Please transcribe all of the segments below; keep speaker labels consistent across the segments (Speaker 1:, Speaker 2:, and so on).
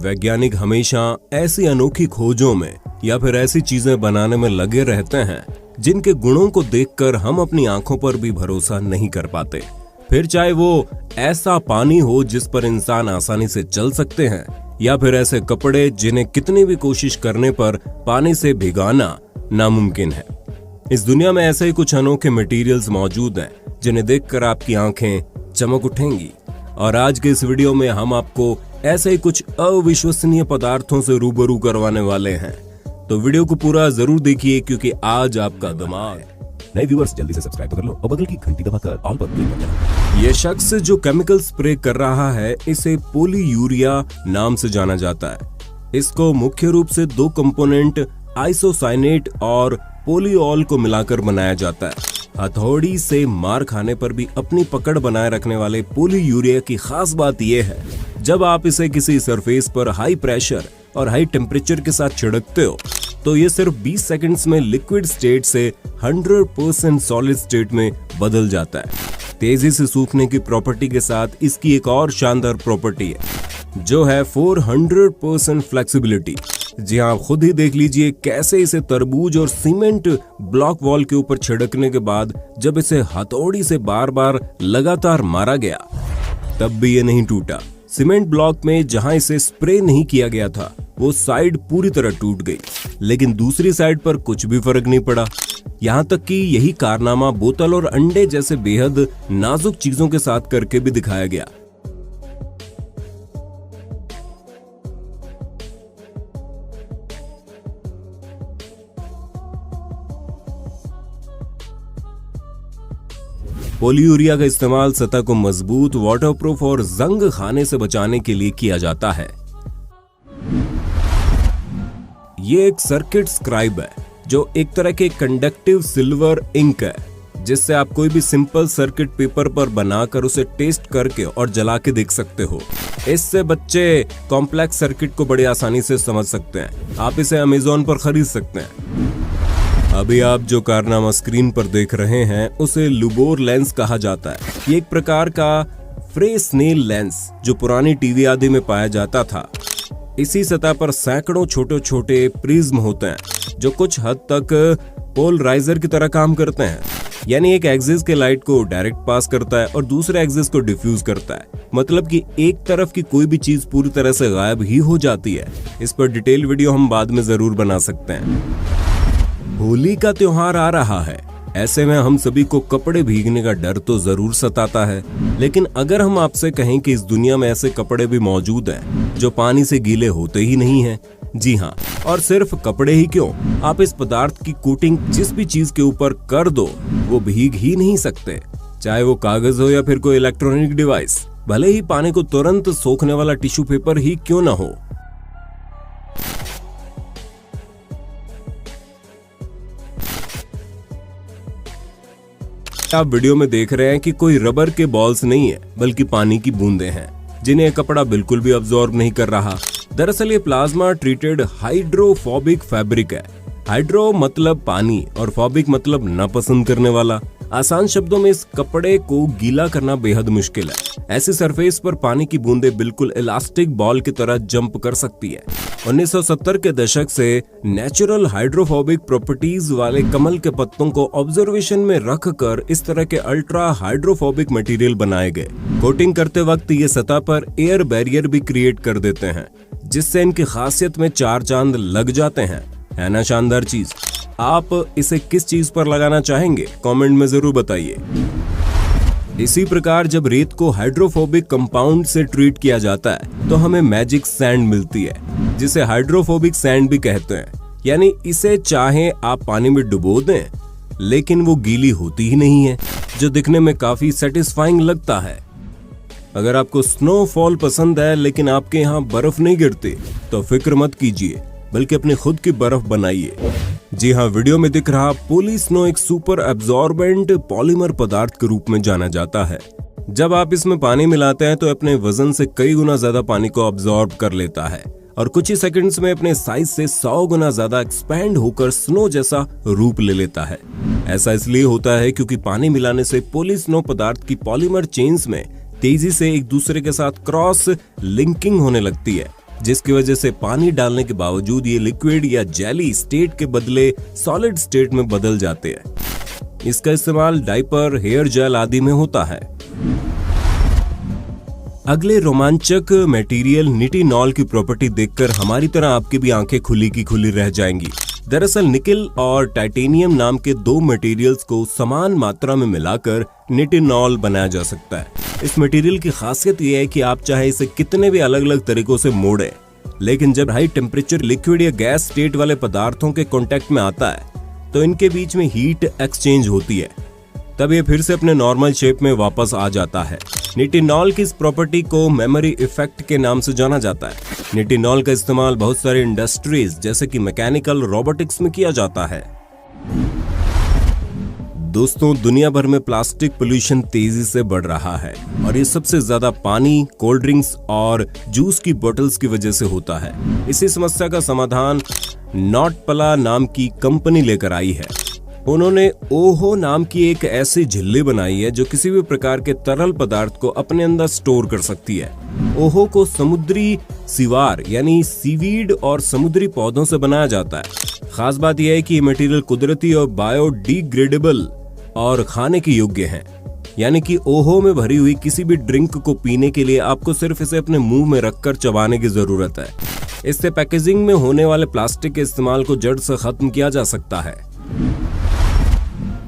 Speaker 1: वैज्ञानिक हमेशा ऐसी अनोखी खोजों में या फिर ऐसी चीजें बनाने में लगे रहते हैं जिनके गुणों को देखकर हम अपनी आंखों पर भी भरोसा नहीं कर पाते। फिर चाहे वो ऐसा पानी हो जिस पर इंसान आसानी से चल सकते हैं, या फिर ऐसे कपड़े जिन्हें कितनी भी कोशिश करने पर पानी से भिगाना नामुमकिन है। इस दुनिया में ऐसे ही कुछ अनोखे मटेरियल्स मौजूद हैं जिन्हें देखकर आपकी आंखें चमक उठेंगी। और आज के इस वीडियो में हम आपको ऐसे ही कुछ अविश्वसनीय पदार्थों से रूबरू करवाने वाले हैं, तो वीडियो को पूरा जरूर देखिए क्योंकि आज आपका दिमाग।
Speaker 2: नए व्यूअर्स जल्दी से सब्सक्राइब कर लो और बगल की घंटी दबाकर ऑल पर क्लिक कर देना।
Speaker 1: ये शख्स जो केमिकल स्प्रे कर रहा है इसे पॉलीयूरिया नाम से जाना जाता है। इसको मुख्य रूप से दो कंपोनेंट आइसोसाइनेट और पॉलीऑल को मिलाकर बनाया जाता है। हथौड़ी से मार खाने पर भी अपनी पकड़ बनाए रखने वाले पॉलीयूरिया की खास बात यह है, जब आप इसे किसी सरफेस पर हाई प्रेशर और हाई टेम्परेचर के साथ छिड़कते हो तो ये सिर्फ 20 सेकंड्स में लिक्विड स्टेट से 100% सॉलिड स्टेट में बदल जाता है। तेजी से सूखने की प्रॉपर्टी के साथ इसकी एक और शानदार प्रॉपर्टी है जो है 400% फ्लेक्सिबिलिटी। जी हाँ, आप खुद ही देख लीजिए कैसे इसे तरबूज और सीमेंट ब्लॉक वॉल के ऊपर छिड़कने के बाद जब इसे हथौड़ी से बार बार लगातार मारा गया तब भी ये नहीं टूटा। सीमेंट ब्लॉक में जहां इसे स्प्रे नहीं किया गया था वो साइड पूरी तरह टूट गई, लेकिन दूसरी साइड पर कुछ भी फर्क नहीं पड़ा। यहाँ तक कि यही कारनामा बोतल और अंडे जैसे बेहद नाजुक चीजों के साथ करके भी दिखाया गया। पॉलीयूरिया का इस्तेमाल सतह को मजबूत, वाटरप्रूफ और जंग खाने से बचाने के लिए किया जाता है। ये एक सर्किट स्क्राइब है जो एक तरह के कंडक्टिव सिल्वर इंक है जिससे आप कोई भी सिंपल सर्किट पेपर पर बनाकर उसे टेस्ट करके और जला के देख सकते हो। इससे बच्चे कॉम्प्लेक्स सर्किट को बड़ी आसानी से समझ सकते हैं। आप इसे अमेज़न पर खरीद सकते हैं। अभी आप जो कारनामा स्क्रीन पर देख रहे हैं उसे लुबोर लेंस कहा जाता है। ये एक प्रकार का फ्रेस्नेल लेंस जो पुरानी टीवी आदि में पाया जाता था। इसी सतह पर सैकड़ों छोटे छोटे प्रिज्म होते हैं जो कुछ हद तक पोलराइजर की तरह काम करते हैं, यानी एक एक्सिस के लाइट को डायरेक्ट पास करता है और दूसरे एक्सिस को डिफ्यूज करता है। मतलब कि एक तरफ की कोई भी चीज पूरी तरह से गायब ही हो जाती है। इस पर डिटेल वीडियो हम बाद में जरूर बना सकते हैं। होली का त्योहार आ रहा है, ऐसे में हम सभी को कपड़े भीगने का डर तो जरूर सताता है, लेकिन अगर हम आपसे कहें कि इस दुनिया में ऐसे कपड़े भी मौजूद हैं जो पानी से गीले होते ही नहीं हैं, जी हाँ, और सिर्फ कपड़े ही क्यों, आप इस पदार्थ की कोटिंग जिस भी चीज के ऊपर कर दो वो भीग ही नहीं सकते, चाहे वो कागज हो या फिर कोई इलेक्ट्रॉनिक डिवाइस, भले ही पानी को तुरंत सोखने वाला टिश्यू पेपर ही क्यों ना हो। आप वीडियो में देख रहे हैं कि कोई रबर के बॉल्स नहीं है बल्कि पानी की बूंदें हैं जिन्हें कपड़ा बिल्कुल भी अब्सॉर्ब नहीं कर रहा। दरअसल ये प्लाज्मा ट्रीटेड हाइड्रोफोबिक फैब्रिक है। हाइड्रो मतलब पानी और फोबिक मतलब नापसंद करने वाला। आसान शब्दों में इस कपड़े को गीला करना बेहद मुश्किल है। ऐसी सरफेस पर पानी की बूंदें बिल्कुल इलास्टिक बॉल की तरह जंप कर सकती है। 1970 के दशक से नेचुरल हाइड्रोफोबिक प्रॉपर्टीज वाले कमल के पत्तों को ऑब्जर्वेशन में रखकर इस तरह के अल्ट्रा हाइड्रोफोबिक मटेरियल बनाए गए। कोटिंग करते वक्त ये सतह पर एयर बैरियर भी क्रिएट कर देते हैं जिससे इनकी खासियत में चार चांद लग जाते हैं। है ना शानदार चीज? आप इसे किस चीज पर लगाना चाहेंगे कमेंट में जरूर बताइए। इसी प्रकार जब रेत को हाइड्रोफोबिक कंपाउंड से ट्रीट किया जाता है तो हमें मैजिक सैंड मिलती है जिसे हाइड्रोफोबिक सैंड भी कहते हैं। यानी इसे चाहे आप पानी में डुबो दें लेकिन वो गीली होती ही नहीं है, जो दिखने में काफी सेटिस्फाइंग लगता है। अगर आपको स्नोफॉल पसंद है लेकिन आपके यहाँ बर्फ नहीं गिरती तो फिक्र मत कीजिए, बल्कि अपनी खुद की बर्फ बनाइए। जी हाँ, वीडियो में दिख रहा पोली स्नो एक सुपर एब्जॉर्बेंट पॉलीमर पदार्थ के रूप में जाना जाता है। जब आप इसमें पानी मिलाते हैं तो अपने वजन से कई गुना ज्यादा पानी को अब्जॉर्ब कर लेता है और कुछ ही सेकंड्स में अपने साइज से 100 गुना ज्यादा एक्सपैंड होकर स्नो जैसा रूप ले लेता है। ऐसा इसलिए होता है क्योंकि पानी मिलाने से पोली स्नो पदार्थ की पॉलीमर चेन्स में तेजी से एक दूसरे के साथ क्रॉस लिंकिंग होने लगती है जिसकी वजह से पानी डालने के बावजूद ये लिक्विड या जेली स्टेट के बदले सॉलिड स्टेट में बदल जाते हैं। इसका इस्तेमाल डायपर, हेयर जेल आदि में होता है। अगले रोमांचक मटेरियल निटिनॉल की प्रॉपर्टी देखकर हमारी तरह आपकी भी आंखें खुली की खुली रह जाएंगी। दरअसल निकेल और टाइटेनियम नाम के दो मटेरियल्स को समान मात्रा में मिलाकर निटिनॉल बनाया जा सकता है। इस मटेरियल की खासियत यह है कि आप चाहे इसे कितने भी अलग अलग तरीकों से मोड़ें, लेकिन जब हाई टेम्परेचर लिक्विड या गैस स्टेट वाले पदार्थों के कांटेक्ट में आता है तो इनके बीच में हीट एक्सचेंज होती है, तब ये फिर से अपने नॉर्मल शेप में वापस आ जाता है। निटिनॉल की इस प्रॉपर्टी को मेमोरी इफेक्ट के नाम से जाना जाता है। निटिनॉल का इस्तेमाल बहुत सारे इंडस्ट्रीज जैसे कि मैकेनिकल, रोबोटिक्स में किया जाता है। दोस्तों, दुनिया भर में प्लास्टिक पोल्यूशन तेजी से बढ़ रहा है और ये सबसे ज्यादा पानी, कोल्ड ड्रिंक्स और जूस की बोतल्स की वजह से होता है। इसी समस्या का समाधान नॉटपला नाम की कंपनी लेकर आई है। उन्होंने ओहो नाम की एक ऐसी झिल्ली बनाई है जो किसी भी प्रकार के तरल पदार्थ को अपने अंदर स्टोर कर सकती है। ओहो को समुद्री सिवार यानी सीवीड और समुद्री पौधों से बनाया जाता है। खास बात यह है कि ये मटेरियल कुदरती और बायोडिग्रेडेबल और खाने के योग्य है, यानी कि ओहो में भरी हुई किसी भी ड्रिंक को पीने के लिए आपको सिर्फ इसे अपने मुंह में रखकर चबाने की जरूरत है। इससे पैकेजिंग में होने वाले प्लास्टिक के इस्तेमाल को जड़ से खत्म किया जा सकता है।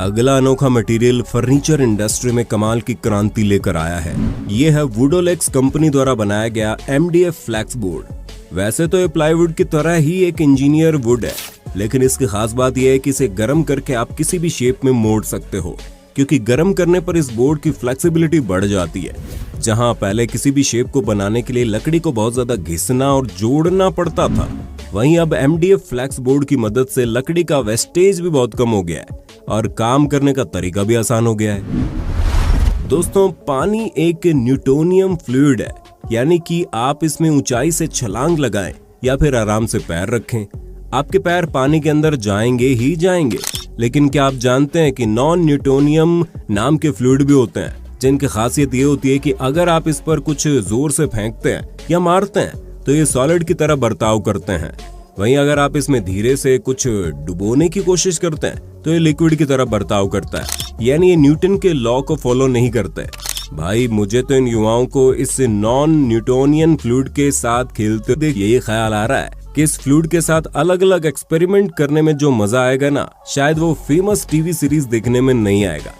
Speaker 1: अगला अनोखा मटेरियल फर्नीचर इंडस्ट्री में कमाल की क्रांति लेकर आया है। ये है वुडोलेक्स कंपनी द्वारा बनाया गया MDF फ्लैक्स बोर्ड। वैसे तो ये प्लाईवुड की तरह ही एक इंजीनियर वुड है, लेकिन इसकी खास बात यह है कि इसे गर्म करके आप किसी भी शेप में मोड़ सकते हो, क्योंकि गर्म करने पर इस बोर्ड की फ्लेक्सिबिलिटी बढ़ जाती है। जहां पहले किसी भी शेप को बनाने के लिए लकड़ी को बहुत ज्यादा घिसना और जोड़ना पड़ता था, वहीं अब MDF फ्लैक्स बोर्ड की मदद से लकड़ी का वेस्टेज भी बहुत कम हो गया है और काम करने का तरीका भी आसान हो गया है। दोस्तों, पानी एक न्यूटोनियम फ्लूइड है, यानी कि आप इसमें ऊंचाई से छलांग लगाएं या फिर आराम से पैर रखें, आपके पैर पानी के अंदर जाएंगे ही जाएंगे। लेकिन क्या आप जानते हैं कि नॉन न्यूटोनियम नाम के फ्लूइड भी होते हैं, जिनकी खासियत ये होती है कि अगर आप इस पर कुछ जोर से फेंकते हैं या मारते हैं तो ये सॉलिड की तरह बर्ताव करते हैं। वहीं अगर आप इसमें धीरे से कुछ डुबोने की कोशिश करते हैं तो ये लिक्विड की तरह बर्ताव करता है, यानी ये न्यूटन के लॉ को फॉलो नहीं करते। भाई, मुझे तो इन युवाओं को इस नॉन न्यूटोनियन फ्लूइड के साथ खेलते देख यही ख्याल आ रहा है कि इस फ्लूइड के साथ अलग अलग एक्सपेरिमेंट करने में जो मजा आएगा ना, शायद वो फेमस टीवी सीरीज देखने में नहीं आएगा।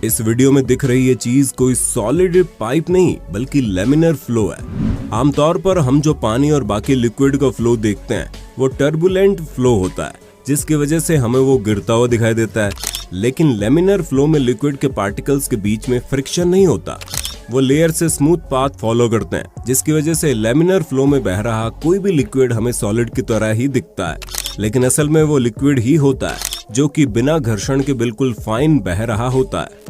Speaker 1: इस वीडियो में दिख रही ये चीज कोई सॉलिड पाइप नहीं बल्कि लेमिनर फ्लो है। आमतौर पर हम जो पानी और बाकी लिक्विड का फ्लो देखते हैं वो टर्बुलेंट फ्लो होता है, जिसकी वजह से हमें वो गिरता हुआ दिखाई देता है। लेकिन लेमिनर फ्लो में लिक्विड के पार्टिकल्स के बीच में फ्रिक्शन नहीं होता, वो लेयर से स्मूथ पाथ फॉलो करते हैं, जिसकी वजह से लेमिनर फ्लो में बह रहा कोई भी लिक्विड हमें सॉलिड की तरह ही दिखता है, लेकिन असल में वो लिक्विड ही होता है जो कि बिना घर्षण के बिल्कुल फाइन बह रहा होता है।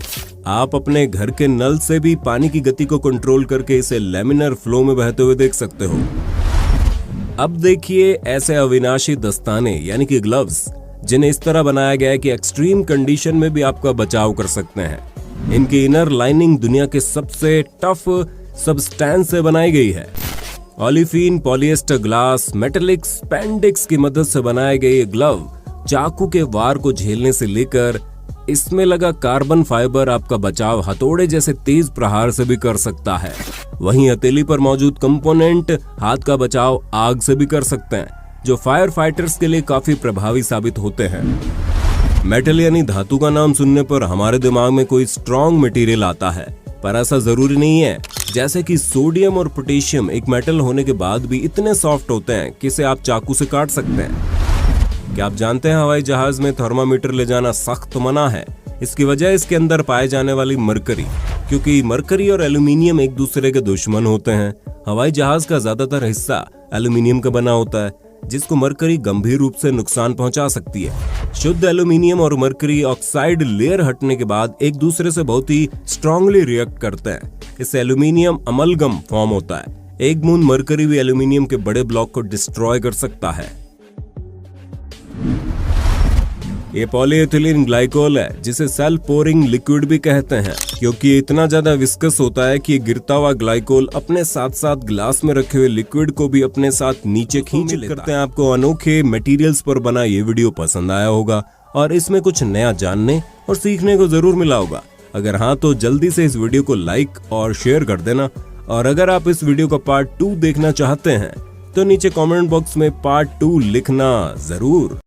Speaker 1: आप अपने घर के नल से भी पानी की गति को कंट्रोल करके इसे लेमिनर फ्लो में बहते हुए देख सकते हो। अब देखिए ऐसे अविनाशी दस्ताने यानी कि ग्लव्स, जिन्हें इस तरह बनाया गया है कि एक्सट्रीम कंडीशन में भी आपका बचाव कर सकते हैं। इनकी इनर लाइनिंग दुनिया के सबसे टफ सब्सटेंस से बनाई गई है। Olefin, polyester, glass, metallic, spandex की मदद से बनाए गए ये ग्लव चाकू के वार को झेलने से लेकर इसमें लगा कार्बन फाइबर आपका बचाव हथौड़े जैसे तेज प्रहार से भी कर सकता है। वहीं हथेली पर मौजूद कंपोनेंट हाथ का बचाव आग से भी कर सकते हैं, जो फायर फाइटर्स के लिए काफी प्रभावी साबित होते हैं। मेटल यानी धातु का नाम सुनने पर हमारे दिमाग में कोई स्ट्रॉन्ग मटेरियल आता है, पर ऐसा जरूरी नहीं है। जैसे कि सोडियम और पोटेशियम एक मेटल होने के बाद भी इतने सॉफ्ट होते हैं कि इसे आप चाकू से काट सकते हैं। क्या आप जानते हैं हवाई जहाज में थर्मामीटर ले जाना सख्त मना है? इसकी वजह इसके अंदर पाए जाने वाली मरकरी, क्योंकि मरकरी और एल्यूमिनियम एक दूसरे के दुश्मन होते हैं। हवाई जहाज का ज्यादातर हिस्सा एल्यूमिनियम का बना होता है, जिसको मरकरी गंभीर रूप से नुकसान पहुंचा सकती है। शुद्ध एल्यूमिनियम और मरकरी ऑक्साइड लेयर हटने के बाद एक दूसरे से बहुत ही स्ट्रांगली रिएक्ट करते हैं। इससे एल्यूमिनियम अमलगम फॉर्म होता है। एक बूंद मरकरी भी एल्यूमिनियम के बड़े ब्लॉक को डिस्ट्रॉय कर सकता है। ये पॉलीएथिलीन ग्लाइकोल है, जिसे सेल्फ पोरिंग लिक्विड भी कहते हैं, क्योंकि ये इतना ज्यादा विस्कस होता है कि ये गिरता हुआ ग्लाइकोल अपने साथ साथ ग्लास में रखे हुए लिक्विड को भी अपने साथ नीचे खींच लेता है। करते हैं आपको अनोखे मटेरियल्स पर बना ये वीडियो पसंद आया होगा और इसमें कुछ नया जानने और सीखने को जरूर मिला होगा। अगर हाँ तो जल्दी से इस वीडियो को लाइक और शेयर कर देना, और अगर आप इस वीडियो का पार्ट 2 देखना चाहते हैं तो नीचे कमेंट बॉक्स में पार्ट 2 लिखना जरूर।